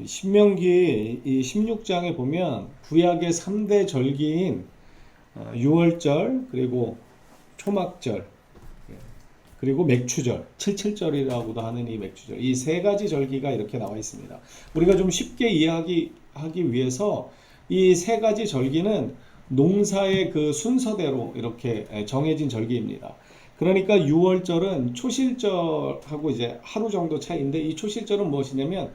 신명기 이 16장에 보면 구약의 3대 절기인 유월절, 그리고 초막절, 그리고 맥추절, 칠칠절이라고도 하는 이 맥추절, 이 세 가지 절기가 이렇게 나와 있습니다. 우리가 좀 쉽게 이해하기 위해서 이 세 가지 절기는 농사의 그 순서대로 이렇게 정해진 절기입니다. 그러니까 유월절은 초실절하고 이제 하루 정도 차이인데, 이 초실절은 무엇이냐면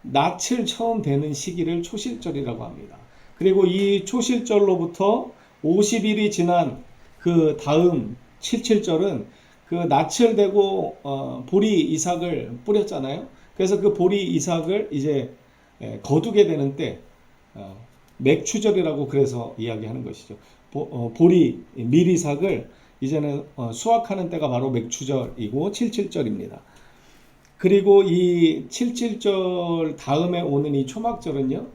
낯을 처음 되는 시기를 초실절이라고 합니다. 그리고 이 초실절로부터 50일이 지난 그 다음 칠칠절은 그 낯을 대고 보리 이삭을 뿌렸잖아요. 그래서 그 보리 이삭을 이제 거두게 되는 때, 맥추절이라고 그래서 이야기하는 것이죠. 보리 밀이삭을 이제는 수확하는 때가 바로 맥추절이고 칠칠절입니다. 그리고 이 칠칠절 다음에 오는 이 초막절은요,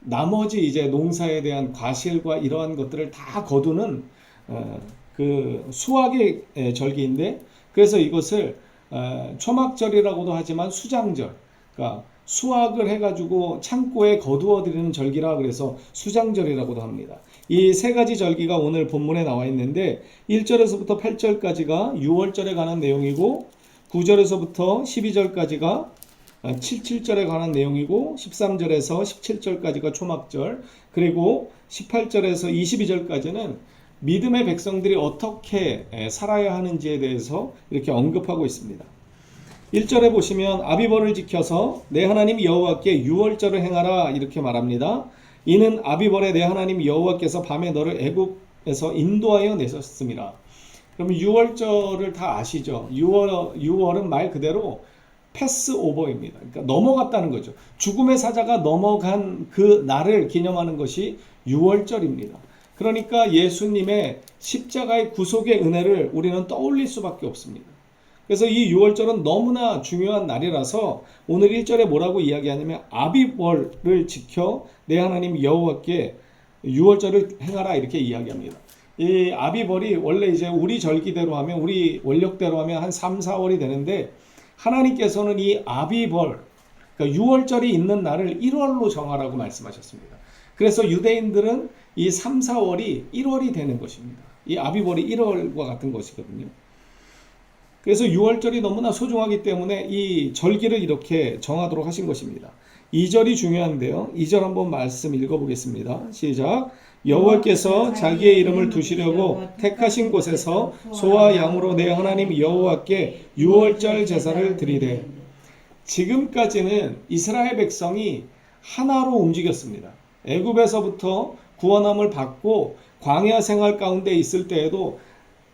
나머지 이제 농사에 대한 과실과 이러한 것들을 다 거두는 그 수확의 절기인데, 그래서 이것을 초막절이라고도 하지만 수장절, 그러니까 수확을 해가지고 창고에 거두어 드리는 절기라 그래서 수장절이라고도 합니다. 이 세 가지 절기가 오늘 본문에 나와 있는데, 1절에서부터 8절까지가 유월절에 관한 내용이고, 9절에서부터 12절까지가 칠칠절에 관한 내용이고, 13절에서 17절까지가 초막절, 그리고 18절에서 22절까지는 믿음의 백성들이 어떻게 살아야 하는지에 대해서 이렇게 언급하고 있습니다. 1절에 보시면 아비벌을 지켜서 내 하나님 여호와께 유월절을 행하라 이렇게 말합니다. 이는 아비벌에 내 하나님 여호와께서 밤에 너를 애굽에서 인도하여 내셨습니다. 그러면 유월절을 다 아시죠? 6월은 말 그대로 패스오버입니다. 그러니까 넘어갔다는 거죠. 죽음의 사자가 넘어간 그 날을 기념하는 것이 유월절입니다. 그러니까 예수님의 십자가의 구속의 은혜를 우리는 떠올릴 수밖에 없습니다. 그래서 이 유월절은 너무나 중요한 날이라서 오늘 1절에 뭐라고 이야기하냐면 아비벌을 지켜 내 하나님 여호와께 유월절을 행하라 이렇게 이야기합니다. 이 아비벌이 원래 이제 우리 절기대로 하면, 우리 원력대로 하면 한 3, 4월이 되는데, 하나님께서는 이 아비벌, 그러니까 유월절이 있는 날을 1월로 정하라고 말씀하셨습니다. 그래서 유대인들은 이 3, 4월이 1월이 되는 것입니다. 이 아비벌이 1월과 같은 것이거든요. 그래서 6월절이 너무나 소중하기 때문에 이 절기를 이렇게 정하도록 하신 것입니다. 2절이 중요한데요. 2절 한번 말씀 읽어보겠습니다. 시작. 여호와께서 자기의 이름을 두시려고 택하신 곳에서 소와 양으로 내 하나님 여호와께 6월절 제사를 드리되. 지금까지는 이스라엘 백성이 하나로 움직였습니다. 애굽에서부터 구원함을 받고 광야 생활 가운데 있을 때에도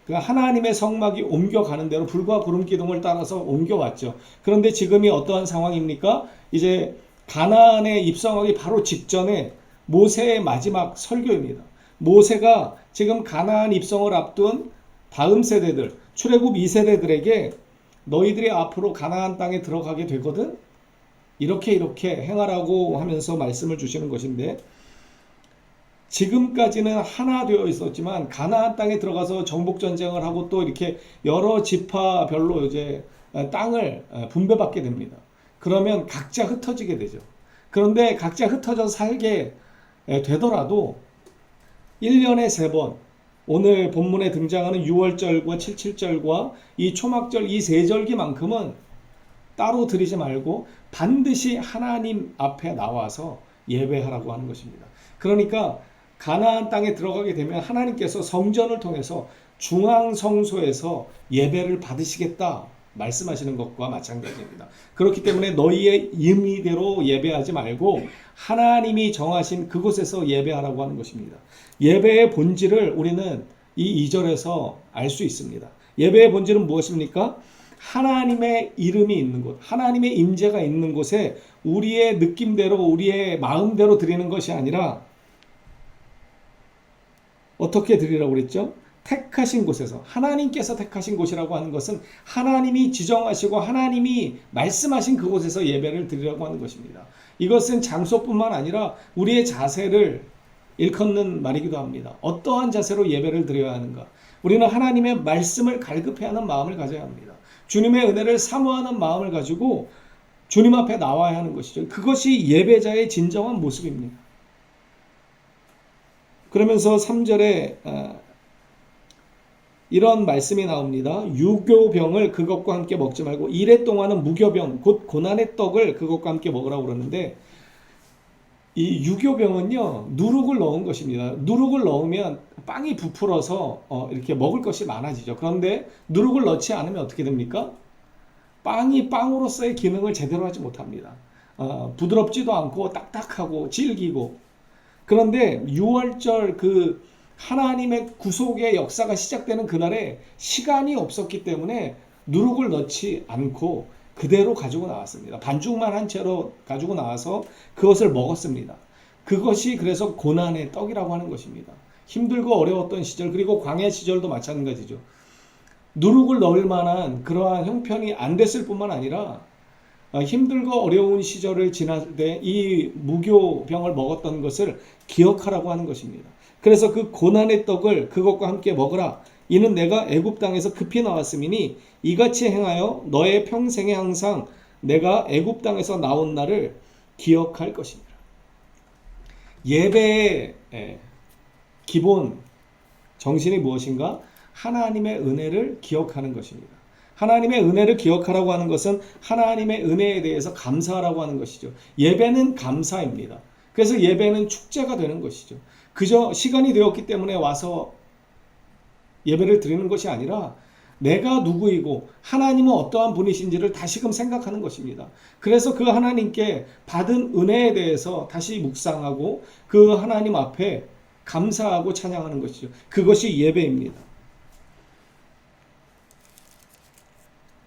그 하나님의 성막이 옮겨가는 대로 불과 구름 기둥을 따라서 옮겨왔죠. 그런데 지금이 어떠한 상황입니까? 이제 가나안에 입성하기 바로 직전에 모세의 마지막 설교입니다. 모세가 지금 가나안 입성을 앞둔 다음 세대들, 출애굽 2세대들에게 너희들이 앞으로 가나안 땅에 들어가게 되거든? 이렇게 행하라고 하면서 말씀을 주시는 것인데, 지금까지는 하나 되어 있었지만 가나안 땅에 들어가서 정복 전쟁을 하고 또 이렇게 여러 지파별로 이제 땅을 분배받게 됩니다. 그러면 각자 흩어지게 되죠. 그런데 각자 흩어져 살게 되더라도 1년에 3번, 오늘 본문에 등장하는 6월절과 칠칠절과 이 초막절, 이 세 절기만큼은 따로 드리지 말고 반드시 하나님 앞에 나와서 예배하라고 하는 것입니다. 그러니까 가나안 땅에 들어가게 되면 하나님께서 성전을 통해서 중앙성소에서 예배를 받으시겠다 말씀하시는 것과 마찬가지입니다. 그렇기 때문에 너희의 임의대로 예배하지 말고 하나님이 정하신 그곳에서 예배하라고 하는 것입니다. 예배의 본질을 우리는 이 2절에서 알 수 있습니다. 예배의 본질은 무엇입니까? 하나님의 이름이 있는 곳, 하나님의 임재가 있는 곳에 우리의 느낌대로, 우리의 마음대로 드리는 것이 아니라 어떻게 드리라고 그랬죠? 택하신 곳에서, 하나님께서 택하신 곳이라고 하는 것은 하나님이 지정하시고 하나님이 말씀하신 그곳에서 예배를 드리라고 하는 것입니다. 이것은 장소뿐만 아니라 우리의 자세를 일컫는 말이기도 합니다. 어떠한 자세로 예배를 드려야 하는가? 우리는 하나님의 말씀을 갈급해하는 마음을 가져야 합니다. 주님의 은혜를 사모하는 마음을 가지고 주님 앞에 나와야 하는 것이죠. 그것이 예배자의 진정한 모습입니다. 그러면서 3절에 이런 말씀이 나옵니다. 유교병을 그것과 함께 먹지 말고 이래 동안은 무교병 곧 고난의 떡을 그것과 함께 먹으라고 그러는데, 이 유교병은요 누룩을 넣은 것입니다. 누룩을 넣으면 빵이 부풀어서 이렇게 먹을 것이 많아지죠. 그런데 누룩을 넣지 않으면 어떻게 됩니까? 빵이 빵으로서의 기능을 제대로 하지 못합니다. 부드럽지도 않고 딱딱하고 질기고. 그런데 6월절 그 하나님의 구속의 역사가 시작되는 그날에 시간이 없었기 때문에 누룩을 넣지 않고 그대로 가지고 나왔습니다. 반죽만 한 채로 가지고 나와서 그것을 먹었습니다. 그것이 그래서 고난의 떡이라고 하는 것입니다. 힘들고 어려웠던 시절, 그리고 광야 시절도 마찬가지죠. 누룩을 넣을 만한 그러한 형편이 안 됐을 뿐만 아니라 힘들고 어려운 시절을 지날 때 이 무교병을 먹었던 것을 기억하라고 하는 것입니다. 그래서 그 고난의 떡을 그것과 함께 먹으라. 이는 내가 애굽 땅에서 급히 나왔음이니 이같이 행하여 너의 평생에 항상 내가 애굽 땅에서 나온 날을 기억할 것이니라. 예배의 기본 정신이 무엇인가? 하나님의 은혜를 기억하는 것입니다. 하나님의 은혜를 기억하라고 하는 것은 하나님의 은혜에 대해서 감사하라고 하는 것이죠. 예배는 감사입니다. 그래서 예배는 축제가 되는 것이죠. 그저 시간이 되었기 때문에 와서 예배를 드리는 것이 아니라 내가 누구이고 하나님은 어떠한 분이신지를 다시금 생각하는 것입니다. 그래서 그 하나님께 받은 은혜에 대해서 다시 묵상하고 그 하나님 앞에 감사하고 찬양하는 것이죠. 그것이 예배입니다.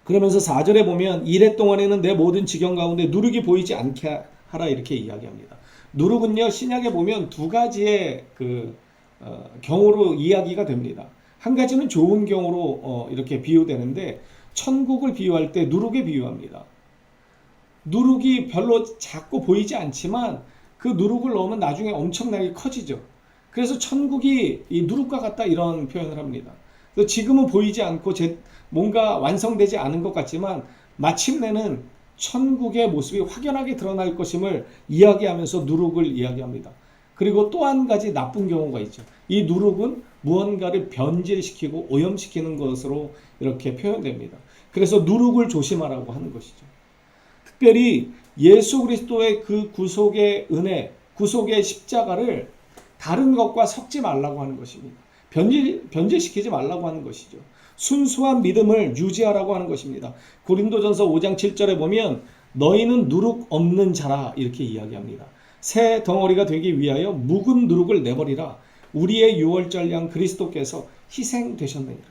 그러면서 4절에 보면 이래 동안에는 내 모든 지경 가운데 누룩이 보이지 않게 하라 이렇게 이야기합니다. 누룩은요 신약에 보면 두 가지의 경우로 이야기가 됩니다. 한 가지는 좋은 경우로 이렇게 비유되는데, 천국을 비유할 때 누룩에 비유합니다. 누룩이 별로 작고 보이지 않지만 그 누룩을 넣으면 나중에 엄청나게 커지죠. 그래서 천국이 이 누룩과 같다 이런 표현을 합니다. 그래서 지금은 보이지 않고 뭔가 완성되지 않은 것 같지만 마침내는 천국의 모습이 확연하게 드러날 것임을 이야기하면서 누룩을 이야기합니다. 그리고 또 한 가지 나쁜 경우가 있죠. 이 누룩은 무언가를 변질시키고 오염시키는 것으로 이렇게 표현됩니다. 그래서 누룩을 조심하라고 하는 것이죠. 특별히 예수 그리스도의 그 구속의 은혜, 구속의 십자가를 다른 것과 섞지 말라고 하는 것입니다. 변질시키지 말라고 하는 것이죠. 순수한 믿음을 유지하라고 하는 것입니다. 고린도전서 5장 7절에 보면 너희는 누룩 없는 자라 이렇게 이야기합니다. 새 덩어리가 되기 위하여 묵은 누룩을 내버리라. 우리의 유월절 양 그리스도께서 희생되셨느니라.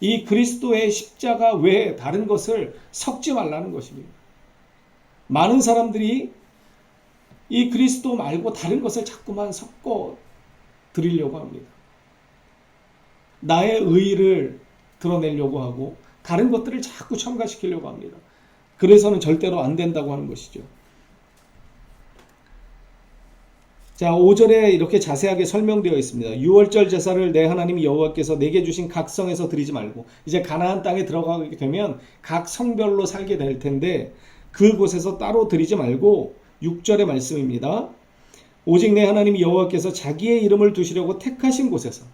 이 그리스도의 십자가 외에 다른 것을 섞지 말라는 것입니다. 많은 사람들이 이 그리스도 말고 다른 것을 자꾸만 섞어 드리려고 합니다. 나의 의의를 드러내려고 하고 다른 것들을 자꾸 첨가시키려고 합니다. 그래서는 절대로 안 된다고 하는 것이죠. 자, 5절에 이렇게 자세하게 설명되어 있습니다. 6월절 제사를 내 하나님 여호와께서 내게 주신 각 성에서 드리지 말고, 이제 가나안 땅에 들어가게 되면 각 성별로 살게 될 텐데 그곳에서 따로 드리지 말고 6절의 말씀입니다. 오직 내 하나님 여호와께서 자기의 이름을 두시려고 택하신 곳에서,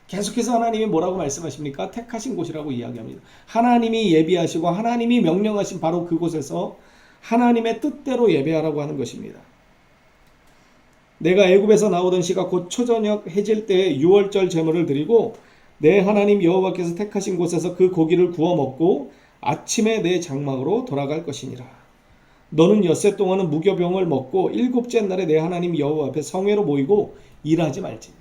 계속해서 하나님이 뭐라고 말씀하십니까? 택하신 곳이라고 이야기합니다. 하나님이 예비하시고 하나님이 명령하신 바로 그곳에서 하나님의 뜻대로 예배하라고 하는 것입니다. 내가 애굽에서 나오던 시가 곧 초저녁 해질 때에 6월절 제물을 드리고 내 하나님 여호와께서 택하신 곳에서 그 고기를 구워 먹고 아침에 내 장막으로 돌아갈 것이니라. 너는 엿새 동안은 무교병을 먹고 일곱째 날에 내 하나님 여호와 앞에 성회로 모이고 일하지 말지니라.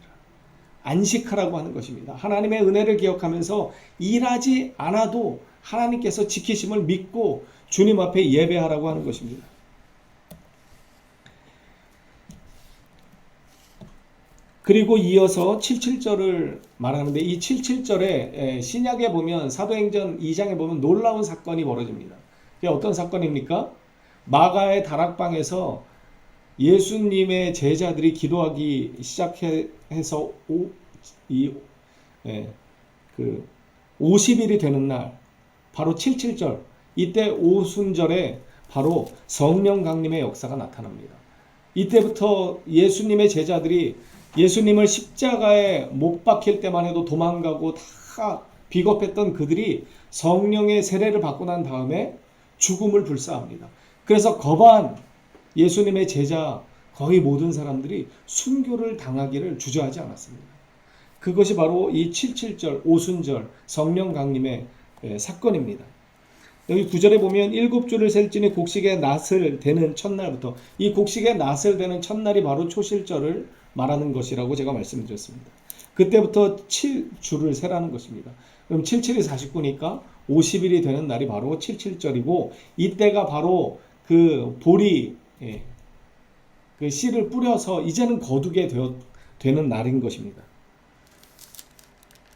안식하라고 하는 것입니다. 하나님의 은혜를 기억하면서 일하지 않아도 하나님께서 지키심을 믿고 주님 앞에 예배하라고 하는 것입니다. 그리고 이어서 77절을 말하는데, 이 77절에 신약에 보면 사도행전 2장에 보면 놀라운 사건이 벌어집니다. 그게 어떤 사건입니까? 마가의 다락방에서 예수님의 제자들이 기도하기 시작해서 50일이 되는 날, 바로 77절, 이때 오순절에 바로 성령 강림의 역사가 나타납니다. 이때부터 예수님의 제자들이 예수님을 십자가에 못 박힐 때만 해도 도망가고 다 비겁했던 그들이 성령의 세례를 받고 난 다음에 죽음을 불사합니다. 그래서 거반 예수님의 제자 거의 모든 사람들이 순교를 당하기를 주저하지 않았습니다. 그것이 바로 이 77절 오순절 성령 강림의 사건입니다. 여기 9절에 보면 7주를 셀지니 곡식의 낫을 대는 첫날부터, 이 곡식의 낫을 대는 첫날이 바로 초실절을 말하는 것이라고 제가 말씀드렸습니다. 그때부터 7주를 세라는 것입니다. 그럼 77이 49니까 50일이 되는 날이 바로 77절이고, 이때가 바로 그 보리 그 씨를 뿌려서 이제는 거두게 되는 날인 것입니다.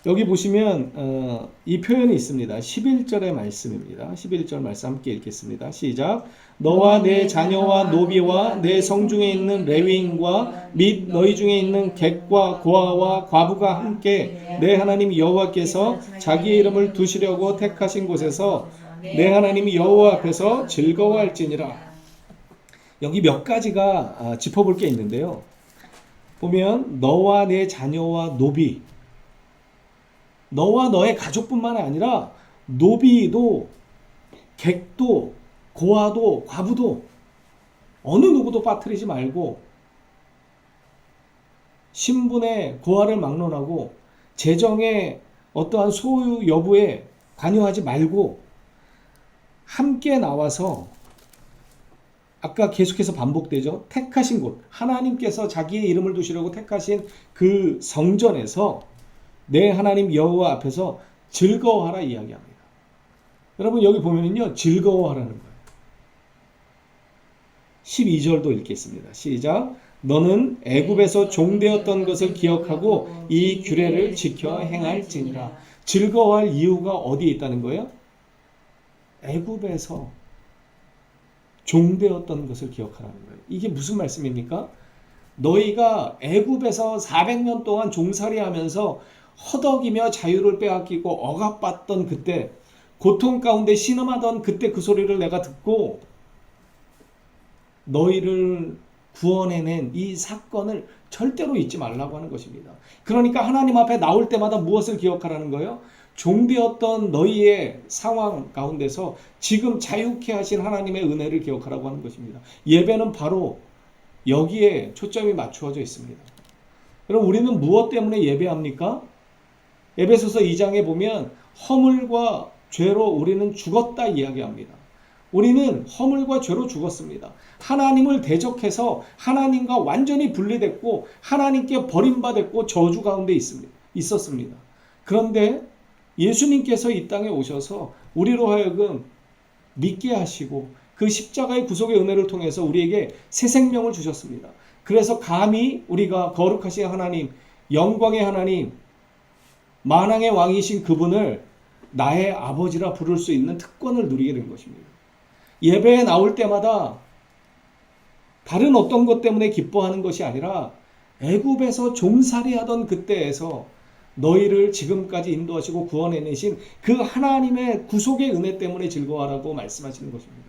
여기 보시면 이 표현이 있습니다. 11절의 말씀입니다. 11절 말씀 함께 읽겠습니다. 시작. 너와 내 자녀와 노비와 내 성중에 있는 레위인과 및 너희 중에 있는 객과 고아와 과부가 함께 내 하나님 여호와께서 자기의 이름을 두시려고 택하신 곳에서 내 하나님 여호와 앞에서 즐거워할지니라. 여기 몇 가지가 짚어볼 게 있는데요. 보면 너와 내 자녀와 노비, 너와 너의 가족뿐만 아니라 노비도 객도 고아도 과부도 어느 누구도 빠뜨리지 말고, 신분의 고아를 막론하고 재정의 어떠한 소유 여부에 관여하지 말고 함께 나와서, 아까 계속해서 반복되죠. 택하신 곳, 하나님께서 자기의 이름을 두시려고 택하신 그 성전에서 내 하나님 여호와 앞에서 즐거워하라 이야기합니다. 여러분 여기 보면은요, 즐거워하라는 거예요. 12절도 읽겠습니다. 시작. 너는 애굽에서 종되었던 것을 기억하고 이 규례를 지켜 행할지니라. 즐거워할 이유가 어디에 있다는 거예요? 애굽에서 종되었던 것을 기억하라는 거예요. 이게 무슨 말씀입니까? 너희가 애굽에서 400년 동안 종살이하면서 허덕이며 자유를 빼앗기고 억압받던 그때, 고통 가운데 신음하던 그때 그 소리를 내가 듣고 너희를 구원해낸 이 사건을 절대로 잊지 말라고 하는 것입니다. 그러니까 하나님 앞에 나올 때마다 무엇을 기억하라는 거예요? 종되었던 너희의 상황 가운데서 지금 자유케 하신 하나님의 은혜를 기억하라고 하는 것입니다. 예배는 바로 여기에 초점이 맞추어져 있습니다. 여러분 우리는 무엇 때문에 예배합니까? 에베소서 2장에 보면 허물과 죄로 우리는 죽었다 이야기합니다. 우리는 허물과 죄로 죽었습니다. 하나님을 대적해서 하나님과 완전히 분리됐고 하나님께 버림받았고 저주 가운데 있었습니다. 그런데 예수님께서 이 땅에 오셔서 우리로 하여금 믿게 하시고 그 십자가의 구속의 은혜를 통해서 우리에게 새 생명을 주셨습니다. 그래서 감히 우리가 거룩하신 하나님, 영광의 하나님, 만왕의 왕이신 그분을 나의 아버지라 부를 수 있는 특권을 누리게 된 것입니다. 예배에 나올 때마다 다른 어떤 것 때문에 기뻐하는 것이 아니라 애굽에서 종살이하던 그때에서 너희를 지금까지 인도하시고 구원해내신 그 하나님의 구속의 은혜 때문에 즐거워하라고 말씀하시는 것입니다.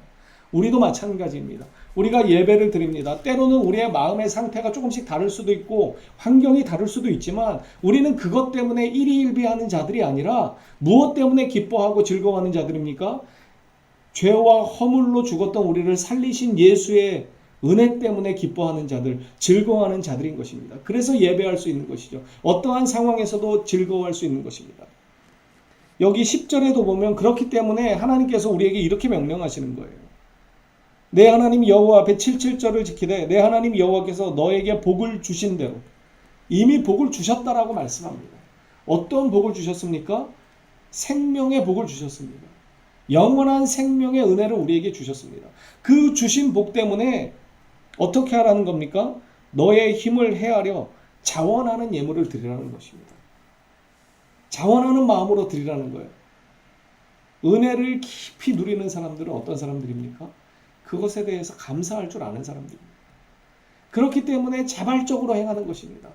우리도 마찬가지입니다. 우리가 예배를 드립니다. 때로는 우리의 마음의 상태가 조금씩 다를 수도 있고 환경이 다를 수도 있지만 우리는 그것 때문에 일희일비하는 자들이 아니라 무엇 때문에 기뻐하고 즐거워하는 자들입니까? 죄와 허물로 죽었던 우리를 살리신 예수의 은혜 때문에 기뻐하는 자들, 즐거워하는 자들인 것입니다. 그래서 예배할 수 있는 것이죠. 어떠한 상황에서도 즐거워할 수 있는 것입니다. 여기 10절에도 보면 그렇기 때문에 하나님께서 우리에게 이렇게 명령하시는 거예요. 내 하나님 여호와 앞에 77절을 지키되 내 하나님 여호와께서 너에게 복을 주신 대로, 이미 복을 주셨다라고 말씀합니다. 어떤 복을 주셨습니까? 생명의 복을 주셨습니다. 영원한 생명의 은혜를 우리에게 주셨습니다. 그 주신 복 때문에 어떻게 하라는 겁니까? 너의 힘을 헤아려 자원하는 예물을 드리라는 것입니다. 자원하는 마음으로 드리라는 거예요. 은혜를 깊이 누리는 사람들은 어떤 사람들입니까? 그것에 대해서 감사할 줄 아는 사람들입니다. 그렇기 때문에 자발적으로 행하는 것입니다.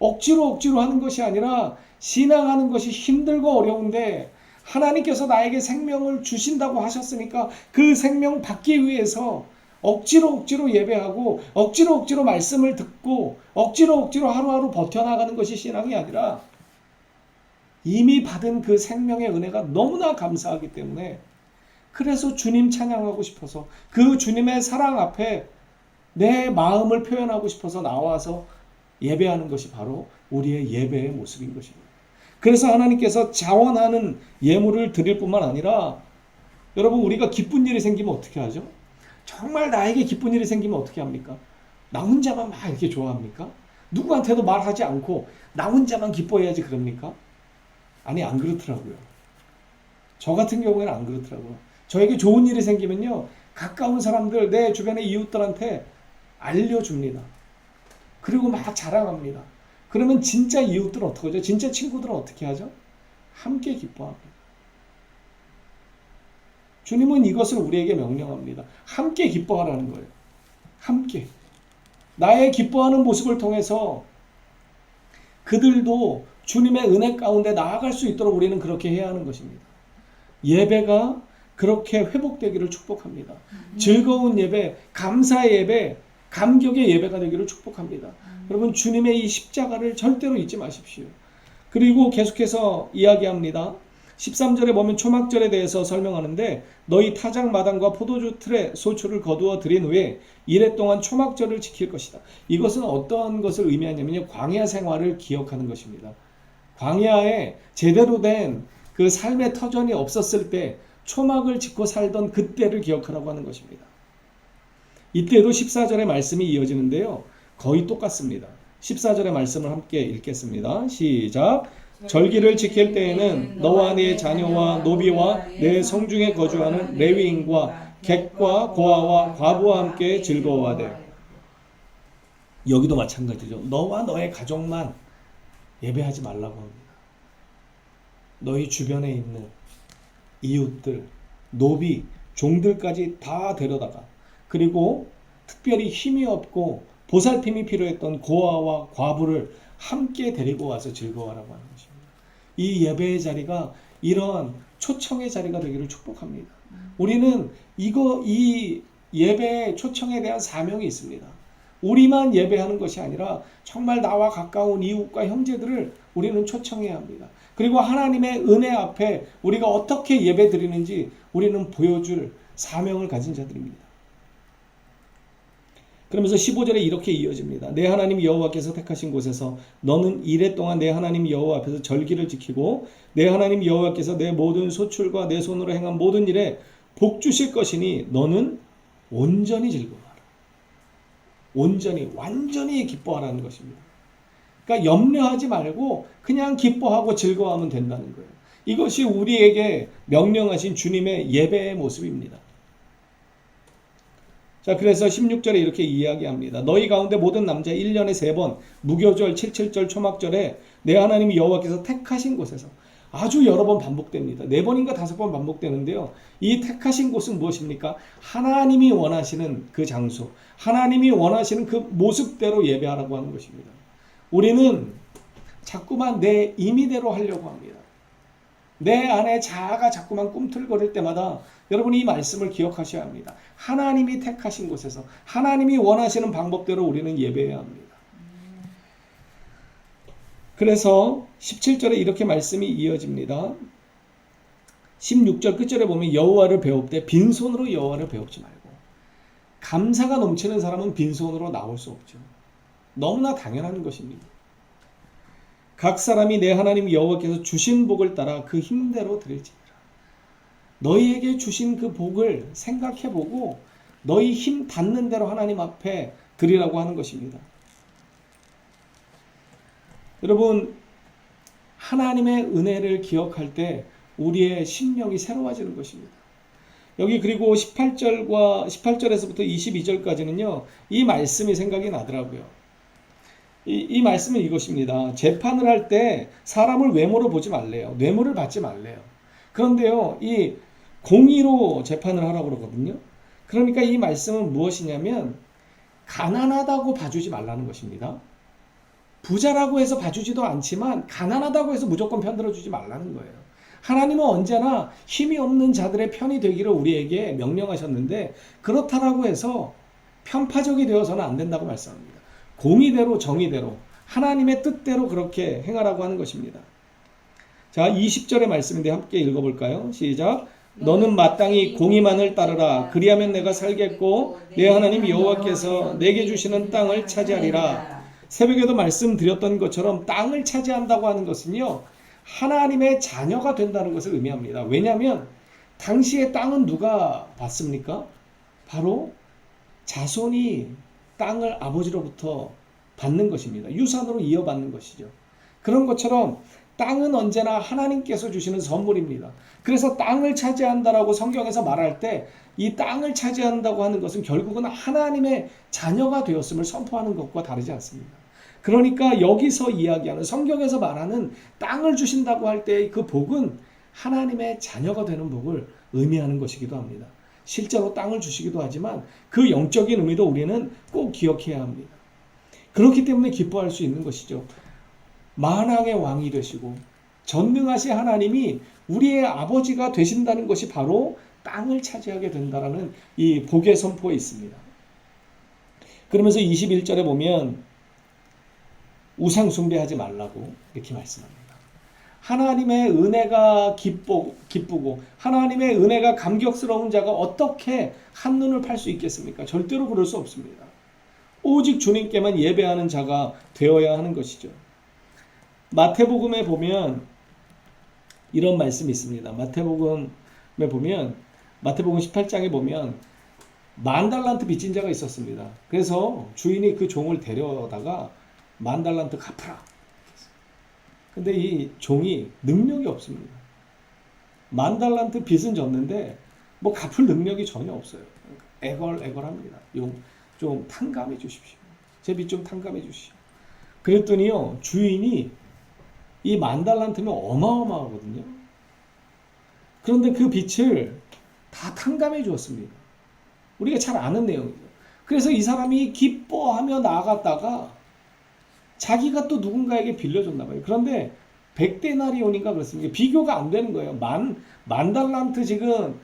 억지로 하는 것이 아니라 신앙하는 것이 힘들고 어려운데 하나님께서 나에게 생명을 주신다고 하셨으니까 그 생명 받기 위해서 억지로 예배하고 억지로 말씀을 듣고 억지로 하루하루 버텨나가는 것이 신앙이 아니라 이미 받은 그 생명의 은혜가 너무나 감사하기 때문에 그래서 주님 찬양하고 싶어서 그 주님의 사랑 앞에 내 마음을 표현하고 싶어서 나와서 예배하는 것이 바로 우리의 예배의 모습인 것입니다. 그래서 하나님께서 자원하는 예물을 드릴 뿐만 아니라 여러분 우리가 기쁜 일이 생기면 어떻게 하죠? 정말 나에게 기쁜 일이 생기면 어떻게 합니까? 나 혼자만 막 이렇게 좋아합니까? 누구한테도 말하지 않고 나 혼자만 기뻐해야지 그럽니까? 아니 안 그렇더라고요. 저 같은 경우에는 안 그렇더라고요. 저에게 좋은 일이 생기면요 가까운 사람들 내 주변의 이웃들한테 알려줍니다. 그리고 막 자랑합니다. 그러면 진짜 이웃들은 어떻게 하죠? 진짜 친구들은 어떻게 하죠? 함께 기뻐합니다. 주님은 이것을 우리에게 명령합니다. 함께 기뻐하라는 거예요. 함께. 나의 기뻐하는 모습을 통해서 그들도 주님의 은혜 가운데 나아갈 수 있도록 우리는 그렇게 해야 하는 것입니다. 예배가 그렇게 회복되기를 축복합니다. 즐거운 예배, 감사의 예배, 감격의 예배가 되기를 축복합니다. 여러분 주님의 이 십자가를 절대로 잊지 마십시오. 그리고 계속해서 이야기합니다. 13절에 보면 초막절에 대해서 설명하는데 너희 타작 마당과 포도주 틀에 소출을 거두어 들인 후에 이래 동안 초막절을 지킬 것이다. 이것은 어떠한 것을 의미하냐면요. 광야 생활을 기억하는 것입니다. 광야에 제대로 된 그 삶의 터전이 없었을 때 초막을 짓고 살던 그때를 기억하라고 하는 것입니다. 이때도 14절의 말씀이 이어지는데요. 거의 똑같습니다. 14절의 말씀을 함께 읽겠습니다. 시작. 절기를 지킬 때에는 너와 네 자녀와 노비와 내 성중에 거주하는 레위인과 객과 고아와 과부와 함께 즐거워하되. 여기도 마찬가지죠. 너와 너의 가족만 예배하지 말라고 합니다. 너희 주변에 있는 이웃들, 노비, 종들까지 다 데려다가 그리고 특별히 힘이 없고 보살핌이 필요했던 고아와 과부를 함께 데리고 와서 즐거워하라고 하는 것입니다. 이 예배의 자리가 이런 초청의 자리가 되기를 축복합니다. 우리는 이 예배의 초청에 대한 사명이 있습니다. 우리만 예배하는 것이 아니라 정말 나와 가까운 이웃과 형제들을 우리는 초청해야 합니다. 그리고 하나님의 은혜 앞에 우리가 어떻게 예배 드리는지 우리는 보여줄 사명을 가진 자들입니다. 그러면서 15절에 이렇게 이어집니다. 내 하나님 여호와께서 택하신 곳에서 너는 이래 동안 내 하나님 여호와 앞에서 절기를 지키고 내 하나님 여호와께서 내 모든 소출과 내 손으로 행한 모든 일에 복 주실 것이니 너는 온전히 즐거워하라. 온전히 완전히 기뻐하라는 것입니다. 그러니까 염려하지 말고 그냥 기뻐하고 즐거워하면 된다는 거예요. 이것이 우리에게 명령하신 주님의 예배의 모습입니다. 자, 그래서 16절에 이렇게 이야기합니다. 너희 가운데 모든 남자 1년에 3번 무교절, 77절, 초막절에 내 하나님 여호와께서 택하신 곳에서 아주 여러 번 반복됩니다. 4번인가 5번 반복되는데요. 이 택하신 곳은 무엇입니까? 하나님이 원하시는 그 장소, 하나님이 원하시는 그 모습대로 예배하라고 하는 것입니다. 우리는 자꾸만 내 임의대로 하려고 합니다. 내 안에 자아가 자꾸만 꿈틀거릴 때마다 여러분이 이 말씀을 기억하셔야 합니다. 하나님이 택하신 곳에서 하나님이 원하시는 방법대로 우리는 예배해야 합니다. 그래서 17절에 이렇게 말씀이 이어집니다. 16절 끝절에 보면 여호와를 배웁되 빈손으로 여호와를 배웁지 말고. 감사가 넘치는 사람은 빈손으로 나올 수 없죠. 너무나 당연한 것입니다. 각 사람이 내 하나님 여호와께서 주신 복을 따라 그 힘대로 드릴지니라. 너희에게 주신 그 복을 생각해보고 너희 힘 닿는 대로 하나님 앞에 드리라고 하는 것입니다. 여러분, 하나님의 은혜를 기억할 때 우리의 심령이 새로워지는 것입니다. 여기 그리고 18절에서부터 22절까지는요. 이 말씀이 생각이 나더라고요. 이 말씀은 이것입니다. 재판을 할 때 사람을 외모로 보지 말래요. 뇌물을 받지 말래요. 그런데요. 이 공의로 재판을 하라고 그러거든요. 그러니까 이 말씀은 무엇이냐면 가난하다고 봐주지 말라는 것입니다. 부자라고 해서 봐주지도 않지만 가난하다고 해서 무조건 편들어주지 말라는 거예요. 하나님은 언제나 힘이 없는 자들의 편이 되기를 우리에게 명령하셨는데 그렇다라고 해서 편파적이 되어서는 안 된다고 말씀합니다. 공의대로 정의대로 하나님의 뜻대로 그렇게 행하라고 하는 것입니다. 자, 20절의 말씀인데 함께 읽어볼까요? 시작. 너는 마땅히 공의만을 따르라. 그리하면 내가 살겠고 내 하나님 여호와께서 내게 주시는 땅을 차지하리라. 새벽에도 말씀드렸던 것처럼 땅을 차지한다고 하는 것은요, 하나님의 자녀가 된다는 것을 의미합니다. 왜냐하면 당시의 땅은 누가 받습니까? 바로 자손이 땅을 아버지로부터 받는 것입니다. 유산으로 이어받는 것이죠. 그런 것처럼 땅은 언제나 하나님께서 주시는 선물입니다. 그래서 땅을 차지한다라고 성경에서 말할 때 이 땅을 차지한다고 하는 것은 결국은 하나님의 자녀가 되었음을 선포하는 것과 다르지 않습니다. 그러니까 여기서 이야기하는 성경에서 말하는 땅을 주신다고 할 때 그 복은 하나님의 자녀가 되는 복을 의미하는 것이기도 합니다. 실제로 땅을 주시기도 하지만 그 영적인 의미도 우리는 꼭 기억해야 합니다. 그렇기 때문에 기뻐할 수 있는 것이죠. 만왕의 왕이 되시고 전능하신 하나님이 우리의 아버지가 되신다는 것이 바로 땅을 차지하게 된다는 이 복의 선포에 있습니다. 그러면서 21절에 보면 우상 숭배하지 말라고 이렇게 말씀합니다. 하나님의 은혜가 기쁘고 하나님의 은혜가 감격스러운 자가 어떻게 한눈을 팔 수 있겠습니까? 절대로 그럴 수 없습니다. 오직 주님께만 예배하는 자가 되어야 하는 것이죠. 마태복음에 보면 이런 말씀이 있습니다. 마태복음에 보면 마태복음 18장에 보면 10,000달란트 빚진 자가 있었습니다. 그래서 주인이 그 종을 데려다가 10,000달란트 갚아라. 근데 이 종이 능력이 없습니다. 10,000달란트 빚은 졌는데 뭐 갚을 능력이 전혀 없어요. 애걸애걸합니다. 좀 탕감해 주십시오. 제 빚 좀 탕감해 주시오. 그랬더니요, 주인이 이 10,000달란트면 어마어마하거든요. 그런데 그 빚을 다 탕감해 주었습니다. 우리가 잘 아는 내용이죠. 그래서 이 사람이 기뻐하며 나아갔다가 자기가 또 누군가에게 빌려줬나 봐요. 그런데 100데나리온인가 그렇습니다. 비교가 안 되는 거예요. 만 달란트 지금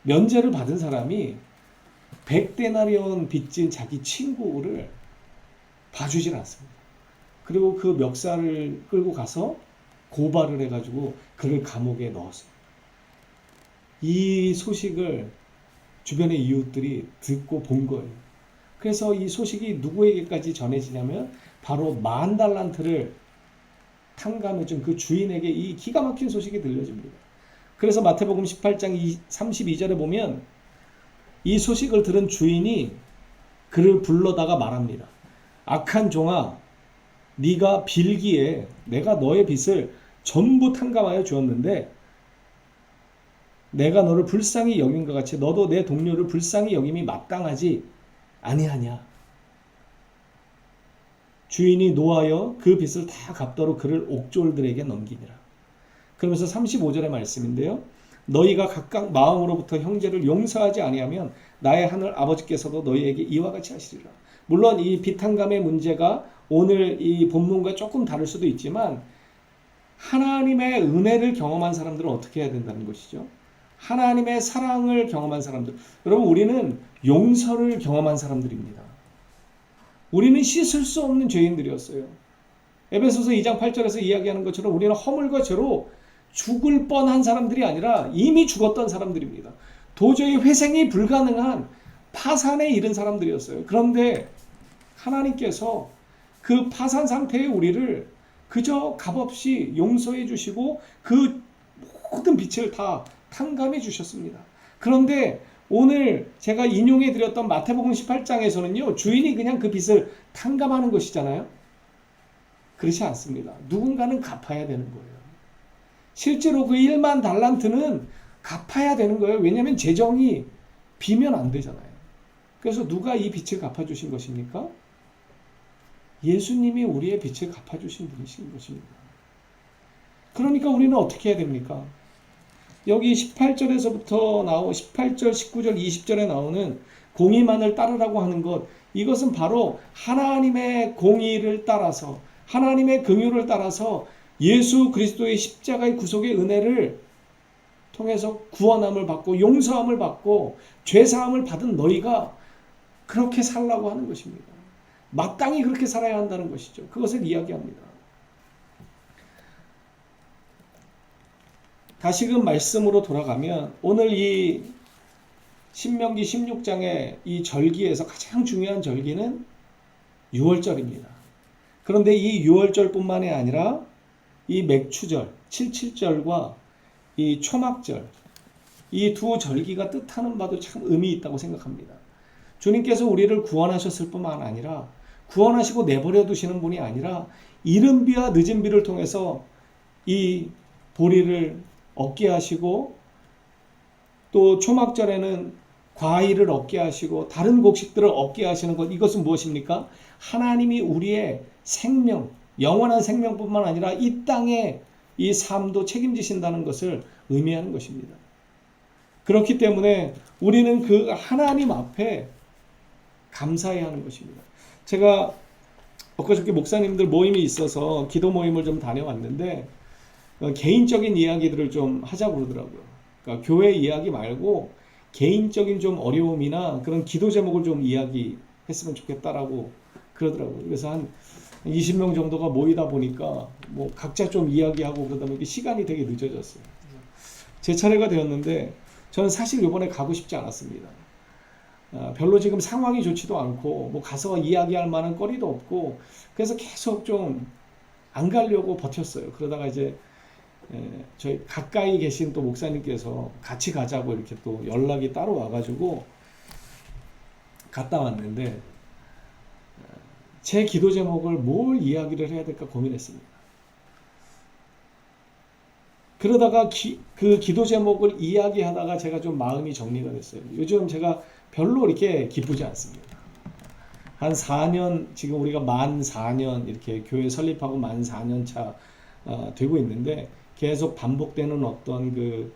면제를 받은 사람이 100데나리온 빚진 자기 친구를 봐주질 않습니다. 그리고 그 멱살을 끌고 가서 고발을 해가지고 그를 감옥에 넣었습니다. 이 소식을 주변의 이웃들이 듣고 본 거예요. 그래서 이 소식이 누구에게까지 전해지냐면 바로 10,000달란트를 탕감해준 그 주인에게 이 기가 막힌 소식이 들려집니다. 그래서 마태복음 18장 32절에 보면 이 소식을 들은 주인이 그를 불러다가 말합니다. 악한 종아, 네가 빌기에 내가 너의 빚을 전부 탕감하여 주었는데 내가 너를 불쌍히 여김과 같이 너도 내 동료를 불쌍히 여김이 마땅하지 아니하냐. 주인이 노하여 그 빚을 다 갚도록 그를 옥졸들에게 넘기니라. 그러면서 35절의 말씀인데요. 너희가 각각 마음으로부터 형제를 용서하지 아니하면 나의 하늘 아버지께서도 너희에게 이와 같이 하시리라. 물론 이 빚탕감의 문제가 오늘 이 본문과 조금 다를 수도 있지만 하나님의 은혜를 경험한 사람들은 어떻게 해야 된다는 것이죠. 하나님의 사랑을 경험한 사람들. 여러분, 우리는 용서를 경험한 사람들입니다. 우리는 씻을 수 없는 죄인들이었어요. 에베소서 2장 8절에서 이야기하는 것처럼 우리는 허물과 죄로 죽을 뻔한 사람들이 아니라 이미 죽었던 사람들입니다. 도저히 회생이 불가능한 파산에 이른 사람들이었어요. 그런데 하나님께서 그 파산 상태의 우리를 그저 값없이 용서해 주시고 그 모든 빚을 다 탕감해 주셨습니다. 그런데 오늘 제가 인용해 드렸던 마태복음 18장에서는요, 주인이 그냥 그 빚을 탕감하는 것이잖아요. 그렇지 않습니다. 누군가는 갚아야 되는 거예요. 실제로 그 10,000달란트는 갚아야 되는 거예요. 왜냐하면 재정이 비면 안 되잖아요. 그래서 누가 이 빚을 갚아주신 것입니까? 예수님이 우리의 빚을 갚아주신 분이신 것입니다. 그러니까 우리는 어떻게 해야 됩니까? 여기 18절, 19절, 20절에 나오는 공의만을 따르라고 하는 것, 이것은 바로 하나님의 공의를 따라서, 하나님의 긍휼을 따라서 예수 그리스도의 십자가의 구속의 은혜를 통해서 구원함을 받고 용서함을 받고 죄사함을 받은 너희가 그렇게 살라고 하는 것입니다. 마땅히 그렇게 살아야 한다는 것이죠. 그것을 이야기합니다. 다시금 말씀으로 돌아가면 오늘 이 신명기 16장의 이 절기에서 가장 중요한 절기는 유월절입니다. 그런데 이 유월절뿐만이 아니라 이 맥추절, 칠칠절과 이 초막절, 이 두 절기가 뜻하는 바도 참 의미 있다고 생각합니다. 주님께서 우리를 구원하셨을 뿐만 아니라 구원하시고 내버려 두시는 분이 아니라 이른 비와 늦은 비를 통해서 이 보리를 얻게 하시고 또 초막절에는 과일을 얻게 하시고 다른 곡식들을 얻게 하시는 것, 이것은 무엇입니까? 하나님이 우리의 생명, 영원한 생명뿐만 아니라 이 땅의 이 삶도 책임지신다는 것을 의미하는 것입니다. 그렇기 때문에 우리는 그 하나님 앞에 감사해야 하는 것입니다. 제가 엊그저께 목사님들 모임이 있어서 기도 모임을 좀 다녀왔는데 개인적인 이야기들을 좀 하자고 그러더라고요. 그러니까 교회 이야기 말고 개인적인 좀 어려움이나 그런 기도 제목을 좀 이야기했으면 좋겠다라고 그러더라고요. 그래서 한 20명 정도가 모이다 보니까 뭐 각자 좀 이야기하고 그러다 보니까 시간이 되게 늦어졌어요. 제 차례가 되었는데 저는 사실 이번에 가고 싶지 않았습니다. 별로 지금 상황이 좋지도 않고 뭐 가서 이야기할 만한 거리도 없고 그래서 계속 좀 안 가려고 버텼어요. 그러다가 이제 저희 가까이 계신 또 목사님께서 같이 가자고 이렇게 또 연락이 따로 와가지고 갔다 왔는데 제 기도 제목을 뭘 이야기를 해야 될까 고민했습니다. 그러다가 그 기도 제목을 이야기하다가 제가 좀 마음이 정리가 됐어요. 요즘 제가 별로 이렇게 기쁘지 않습니다. 한 4년, 지금 우리가 만 4년 이렇게 교회 설립하고 만 4년 차 되고 있는데 계속 반복되는 어떤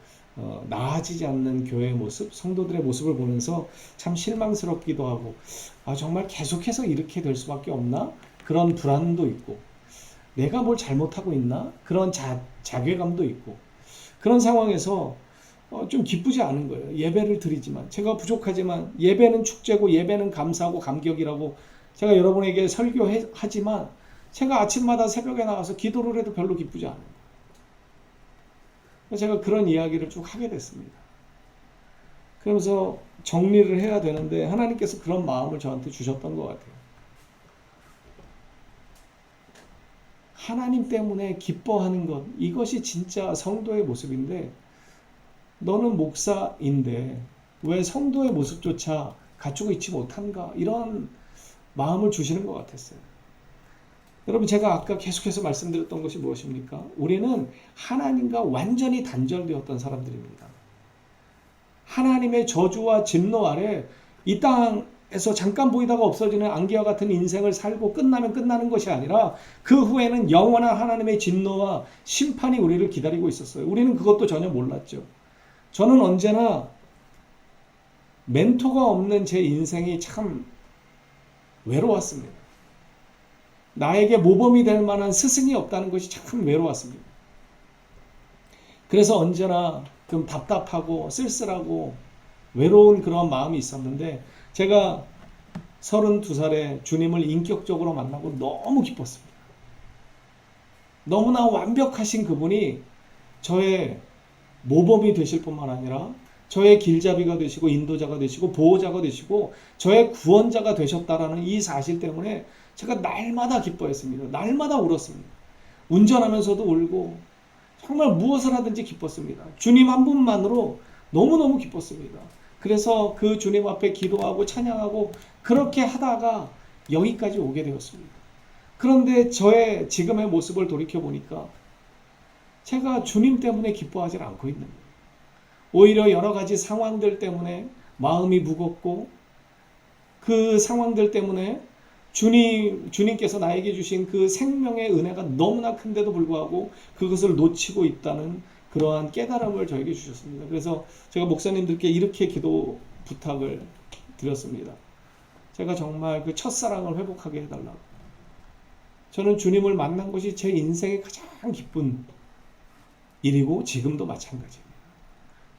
나아지지 않는 교회의 모습, 성도들의 모습을 보면서 참 실망스럽기도 하고 정말 계속해서 이렇게 될 수밖에 없나? 그런 불안도 있고 내가 뭘 잘못하고 있나? 그런 자괴감도 있고 그런 상황에서 좀 기쁘지 않은 거예요. 예배를 드리지만 제가 부족하지만 예배는 축제고 예배는 감사하고 감격이라고 제가 여러분에게 설교하지만 제가 아침마다 새벽에 나가서 기도를 해도 별로 기쁘지 않은 거예요. 제가 그런 이야기를 쭉 하게 됐습니다. 그러면서 정리를 해야 되는데 하나님께서 그런 마음을 저한테 주셨던 것 같아요. 하나님 때문에 기뻐하는 것, 이것이 진짜 성도의 모습인데 너는 목사인데 왜 성도의 모습조차 갖추고 있지 못한가? 이런 마음을 주시는 것 같았어요. 여러분 제가 아까 계속해서 말씀드렸던 것이 무엇입니까? 우리는 하나님과 완전히 단절되었던 사람들입니다. 하나님의 저주와 진노 아래 이 땅에서 잠깐 보이다가 없어지는 안개와 같은 인생을 살고 끝나면 끝나는 것이 아니라 그 후에는 영원한 하나님의 진노와 심판이 우리를 기다리고 있었어요. 우리는 그것도 전혀 몰랐죠. 저는 언제나 멘토가 없는 제 인생이 참 외로웠습니다. 나에게 모범이 될 만한 스승이 없다는 것이 참 외로웠습니다. 그래서 언제나 좀 답답하고 쓸쓸하고 외로운 그런 마음이 있었는데 제가 32살에 주님을 인격적으로 만나고 너무 기뻤습니다. 너무나 완벽하신 그분이 저의 모범이 되실 뿐만 아니라 저의 길잡이가 되시고 인도자가 되시고 보호자가 되시고 저의 구원자가 되셨다라는 이 사실 때문에 제가 날마다 기뻐했습니다. 날마다 울었습니다. 운전하면서도 울고 정말 무엇을 하든지 기뻤습니다. 주님 한 분만으로 너무너무 기뻤습니다. 그래서 그 주님 앞에 기도하고 찬양하고 그렇게 하다가 여기까지 오게 되었습니다. 그런데 저의 지금의 모습을 돌이켜보니까 제가 주님 때문에 기뻐하지 않고 있는 거예요. 오히려 여러 가지 상황들 때문에 마음이 무겁고 그 상황들 때문에 주님께서 나에게 주신 그 생명의 은혜가 너무나 큰데도 불구하고 그것을 놓치고 있다는 그러한 깨달음을 저에게 주셨습니다. 그래서 제가 목사님들께 이렇게 기도 부탁을 드렸습니다. 제가 정말 그 첫사랑을 회복하게 해달라고. 저는 주님을 만난 것이 제 인생의 가장 기쁜 일이고 지금도 마찬가지입니다.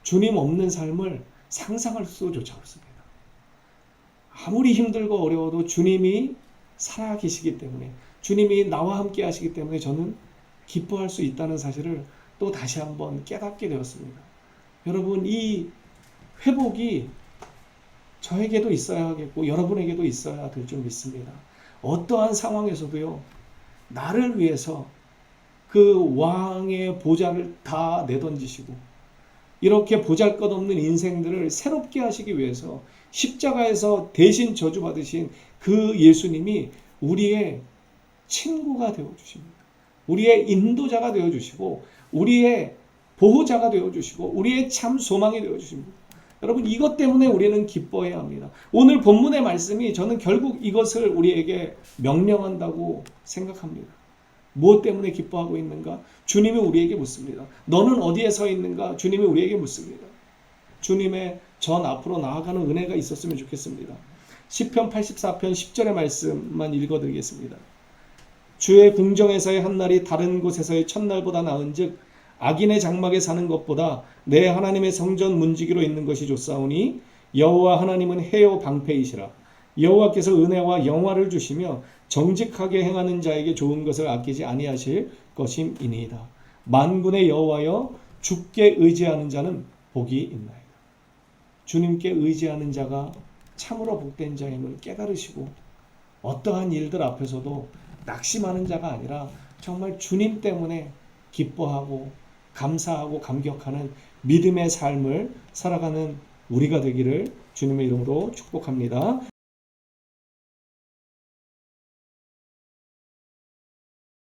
주님 없는 삶을 상상할 수조차 없습니다. 아무리 힘들고 어려워도 주님이 살아 계시기 때문에, 주님이 나와 함께 하시기 때문에 저는 기뻐할 수 있다는 사실을 또 다시 한번 깨닫게 되었습니다. 여러분, 이 회복이 저에게도 있어야 하겠고 여러분에게도 있어야 될 줄 믿습니다. 어떠한 상황에서도요, 나를 위해서 그 왕의 보좌를 다 내던지시고 이렇게 보잘것없는 인생들을 새롭게 하시기 위해서 십자가에서 대신 저주받으신 그 예수님이 우리의 친구가 되어주십니다. 우리의 인도자가 되어주시고 우리의 보호자가 되어주시고 우리의 참 소망이 되어주십니다. 여러분, 이것 때문에 우리는 기뻐해야 합니다. 오늘 본문의 말씀이 저는 결국 이것을 우리에게 명령한다고 생각합니다. 무엇 때문에 기뻐하고 있는가? 주님이 우리에게 묻습니다. 너는 어디에 서 있는가? 주님이 우리에게 묻습니다. 주님의 전 앞으로 나아가는 은혜가 있었으면 좋겠습니다. 시편 84편 10절의 말씀만 읽어드리겠습니다. 주의 궁정에서의 한날이 다른 곳에서의 첫날보다 나은즉 악인의 장막에 사는 것보다 내 하나님의 성전 문지기로 있는 것이 좋사오니 여호와 하나님은 해요 방패이시라. 여호와께서 은혜와 영화를 주시며 정직하게 행하는 자에게 좋은 것을 아끼지 아니하실 것임이니이다. 만군의 여호와여, 주께 의지하는 자는 복이 있나이다. 주님께 의지하는 자가 참으로 복된 자임을 깨달으시고 어떠한 일들 앞에서도 낙심하는 자가 아니라 정말 주님 때문에 기뻐하고 감사하고 감격하는 믿음의 삶을 살아가는 우리가 되기를 주님의 이름으로 축복합니다.